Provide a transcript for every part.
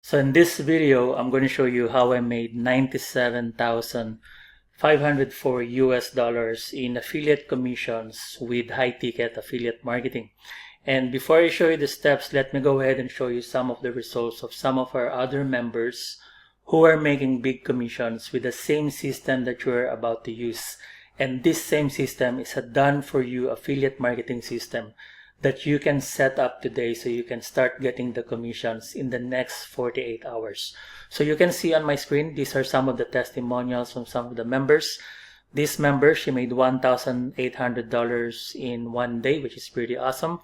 So in this video, I'm going to show you how I made $97,504 US in affiliate commissions with high ticket affiliate marketing. And before I show you the steps, let me go ahead and show you some of the results of some of our other members who are making big commissions with the same system that you're about to use. And this same system is a done-for-you affiliate marketing system that you can set up today so you can start getting the commissions in the next 48 hours. So you can see on my screen, these are some of the testimonials from some of the members. This member, she made $1,800 in one day, which is pretty awesome.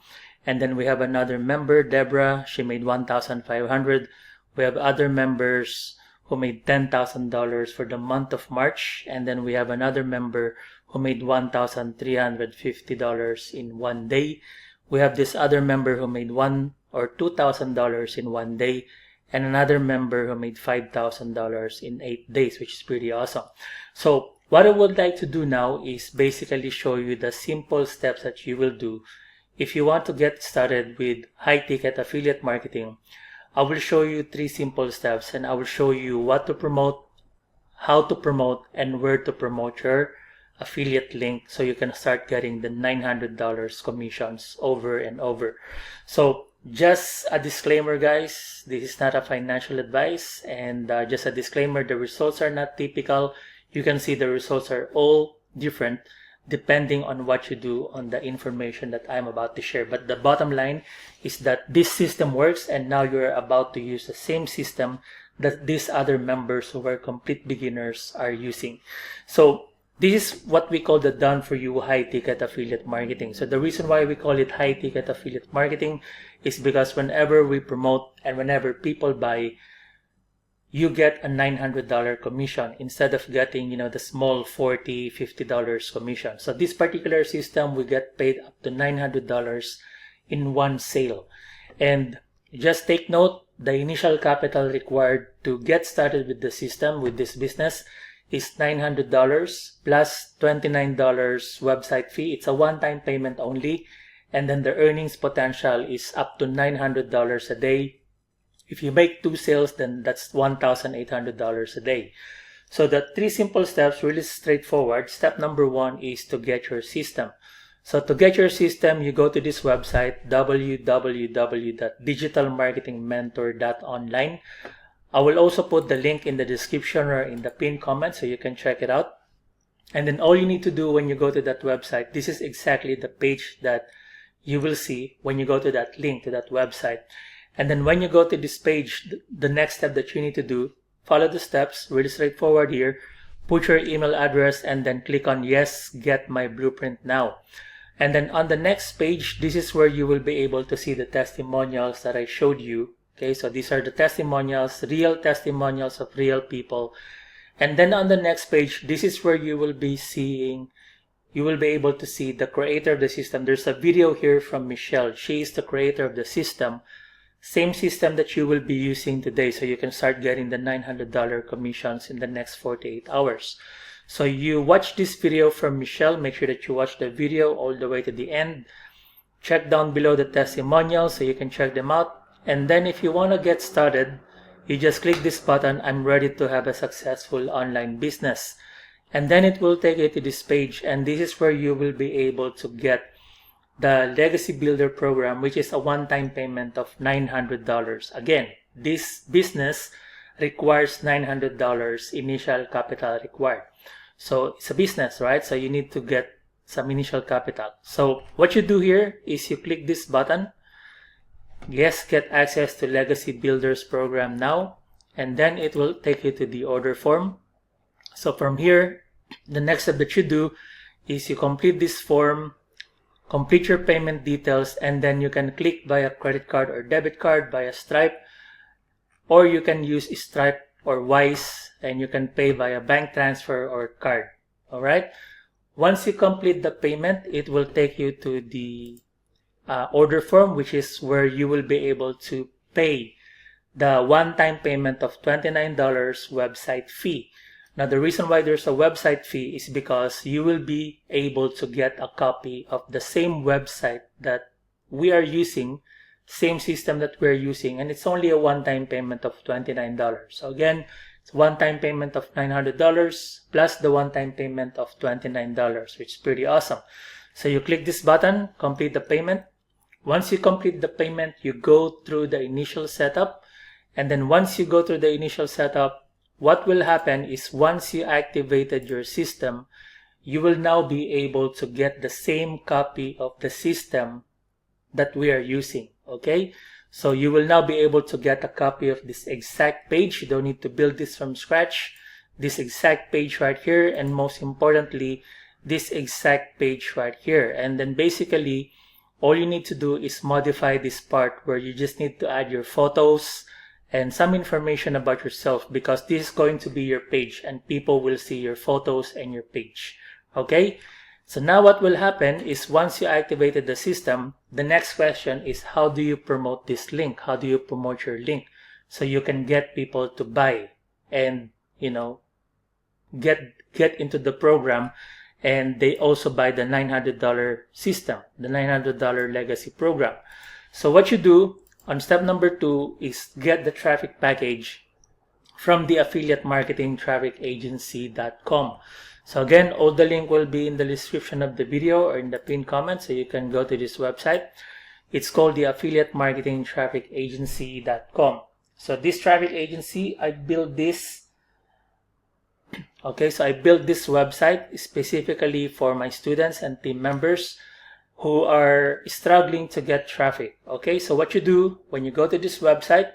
And then we have another member, Deborah, she made $1,500. We have other members who made $10,000 for the month of March. And then we have another member who made $1,350 in one day. We have this other member who made $1,000 or $2,000 in one day, and another member who made $5,000 in 8 days, which is pretty awesome. So what I would like to do now is basically show you the simple steps that you will do if you want to get started with high-ticket affiliate marketing. I will show you 3 simple steps, and I will show you what to promote, how to promote, and where to promote your affiliate link so you can start getting the $900 commissions over and over. So just a disclaimer, guys, this is not a financial advice, and just a disclaimer, the results are not typical. You can see the results are all different depending on what you do on the information that I'm about to share. But the bottom line is that this system works, and now you're about to use the same system that these other members who were complete beginners are using. So this is what we call the done-for-you high-ticket affiliate marketing. So the reason why we call it high-ticket affiliate marketing is because whenever we promote and whenever people buy, you get a $900 commission instead of getting, the small $40, $50 commission. So this particular system, we get paid up to $900 in one sale. And just take note, the initial capital required to get started with the system, with this business, is $900 plus $29 website fee. It's a one-time payment only, and then the earnings potential is up to $900 a day. If you make 2 sales, then that's $1,800 a day. So the 3 simple steps, really straightforward. Step number 1 is to get your system. So to get your system, you go to this website, www.digitalmarketingmentor.online. I will also put the link in the description or in the pinned comment so you can check it out. And then all you need to do when you go to that website, this is exactly the page that you will see when you go to that link to that website. And then when you go to this page, the next step that you need to do, follow the steps, really straightforward here. Put your email address and then click on yes, get my blueprint now. And then on the next page, this is where you will be able to see the testimonials that I showed you. Okay, so these are the testimonials, real testimonials of real people. And then on the next page, this is where you will be able to see the creator of the system. There's a video here from Michelle. She is the creator of the system. Same system that you will be using today, so you can start getting the $900 commissions in the next 48 hours. So you watch this video from Michelle. Make sure that you watch the video all the way to the end. Check down below the testimonials so you can check them out. And then if you want to get started, you just click this button, I'm ready to have a successful online business. And then it will take you to this page, and this is where you will be able to get the Legacy Builder program, which is a one-time payment of $900. Again, this business requires $900 initial capital required. So it's a business, right? So you need to get some initial capital. So what you do here is you click this button. Yes, get access to Legacy Builders program now, and then it will take you to the order form. So from here, the next step that you do is you complete this form, complete your payment details, and then you can click via credit card or debit card via Stripe, or you can use Stripe or Wise, and you can pay via bank transfer or card. All right. Once you complete the payment, it will take you to the order form, which is where you will be able to pay the one-time payment of $29 website fee. Now, the reason why there's a website fee is because you will be able to get a copy of the same website that we are using same system that we're using, and it's only a one-time payment of $29. So again, it's one-time payment of $900 plus the one-time payment of $29, which is pretty awesome. So you click this button, complete the payment. Once you complete the payment, you go through the initial setup. And then once you go through the initial setup, what will happen is once you activated your system, you will now be able to get the same copy of the system that we are using. Okay, so you will now be able to get a copy of this exact page. You don't need to build this from scratch. This exact page right here, and most importantly, this exact page right here. And then basically, all you need to do is modify this part where you just need to add your photos and some information about yourself, because this is going to be your page and people will see your photos and your page. Okay, so now what will happen is once you activated the system, the next question is how do you promote this link? How do you promote your link so you can get people to buy and, you know, get into the program, and they also buy the $900 system, the $900 legacy program. So what you do on step number 2 is get the traffic package from the affiliate marketing traffic agency.com. So again, all the link will be in the description of the video or in the pinned comment, so you can go to this website. It's called the affiliate marketing traffic agency.com. So this traffic agency, I built this. Okay, so I built this website specifically for my students and team members who are struggling to get traffic. Okay, so what you do when you go to this website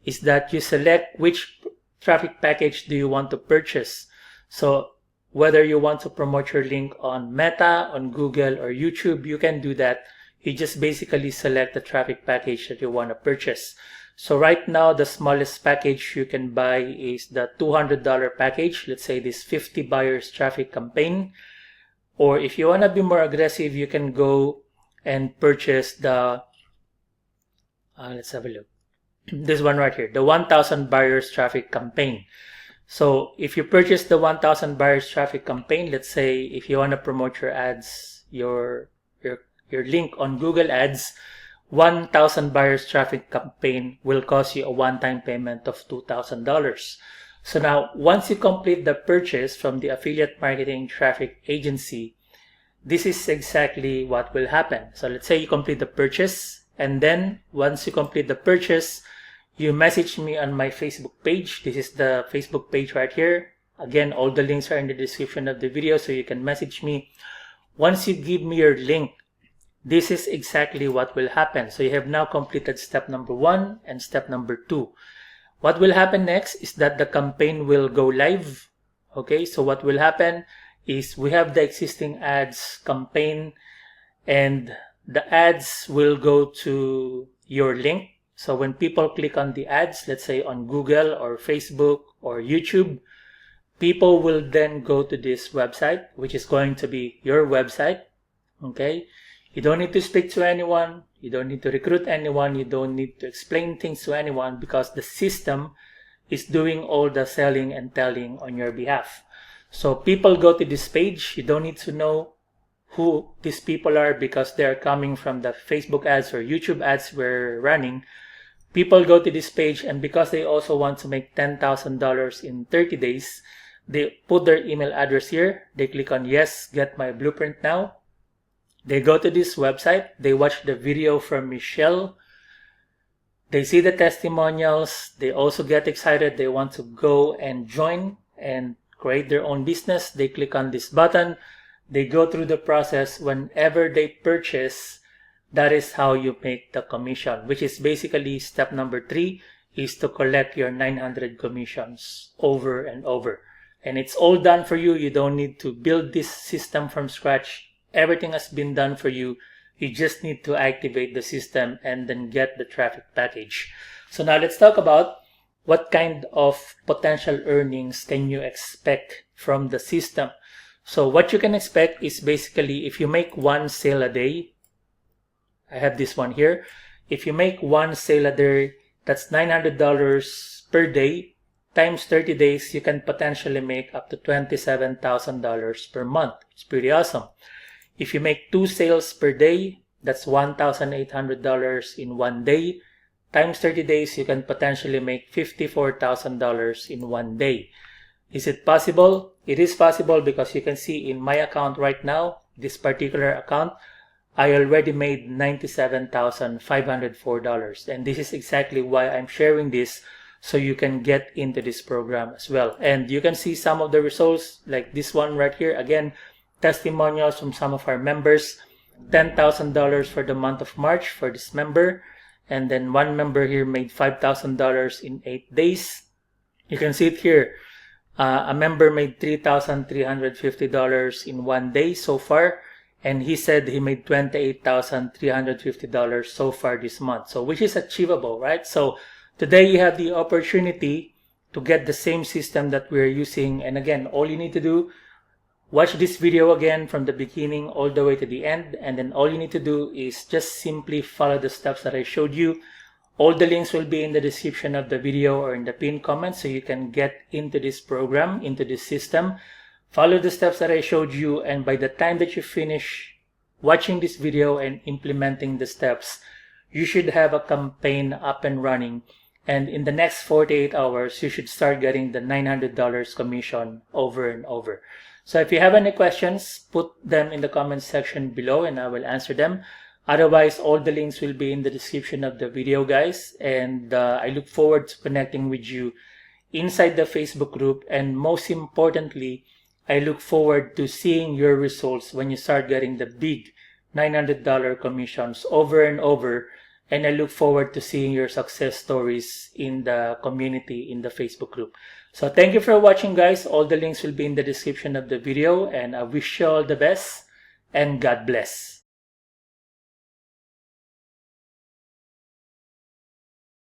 is that you select which traffic package do you want to purchase. So whether you want to promote your link on Meta, on Google, or YouTube, you can do that. You just basically select the traffic package that you want to purchase. So right now, the smallest package you can buy is the $200 package. Let's say this 50 buyers traffic campaign. Or if you want to be more aggressive, you can go and purchase the, let's have a look. This one right here, the 1,000 buyers traffic campaign. So if you purchase the 1,000 buyers traffic campaign, let's say if you want to promote your ads, your link on Google Ads, 1,000 buyers traffic campaign will cost you a one-time payment of $2,000. So now, once you complete the purchase from the affiliate marketing traffic agency, this is exactly what will happen. So let's say you complete the purchase, and then once you complete the purchase, you message me on my Facebook page. This is the Facebook page right here. Again, all the links are in the description of the video, so you can message me. Once you give me your link, this is exactly what will happen. So you have now completed step number 1 and step number 2. What will happen next is that the campaign will go live. Okay, so what will happen is we have the existing ads campaign, and the ads will go to your link. So when people click on the ads, let's say on Google or Facebook or YouTube, people will then go to this website, which is going to be your website. Okay, you don't need to speak to anyone. You don't need to recruit anyone. You don't need to explain things to anyone, because the system is doing all the selling and telling on your behalf. So people go to this page. You don't need to know who these people are, because they're coming from the Facebook ads or YouTube ads we're running. People go to this page, and because they also want to make $10,000 in 30 days, they put their email address here. They click on yes, get my blueprint now. They go to this website. They watch the video from Michelle. They see the testimonials. They also get excited. They want to go and join and create their own business. They click on this button. They go through the process. Whenever they purchase, that is how you make the commission, which is basically step number 3, is to collect your 900 commissions over and over. And it's all done for you. You don't need to build this system from scratch. Everything has been done for you. You just need to activate the system and then get the traffic package. So now let's talk about what kind of potential earnings can you expect from the system. So what you can expect is basically if you make 1 sale a day, I have this one here. If you make 1 sale a day, that's $900 per day times 30 days, you can potentially make up to $27,000 per month. It's pretty awesome. If you make 2 sales per day, That's $1,800 in one day. Times 30 days, you can potentially make $54,000 in one day. Is it possible? It is possible because you can see in my account right now, this particular account, I already made $97,504. And this is exactly why I'm sharing this, so you can get into this program as well. And you can see some of the results, like this one right here. Again, testimonials from some of our members. $10,000 for the month of March for this member. And then one member here made $5,000 in 8 days. You can see it here. A member made $3,350 in one day so far. And he said he made $28,350 so far this month. So which is achievable, right? So today you have the opportunity to get the same system that we're using. And again, all you need to do, watch this video again from the beginning all the way to the end, and then all you need to do is just simply follow the steps that I showed you. All the links will be in the description of the video or in the pinned comment, so you can get into this program, into this system. Follow the steps that I showed you, and by the time that you finish watching this video and implementing the steps, you should have a campaign up and running. And in the next 48 hours, you should start getting the $900 commission over and over. So if you have any questions, put them in the comment section below and I will answer them. Otherwise, all the links will be in the description of the video, guys. And I look forward to connecting with you inside the Facebook group. And most importantly, I look forward to seeing your results when you start getting the big $900 commissions over and over. And I look forward to seeing your success stories in the community, in the Facebook group. So thank you for watching, guys. All the links will be in the description of the video, and I wish you all the best and God bless.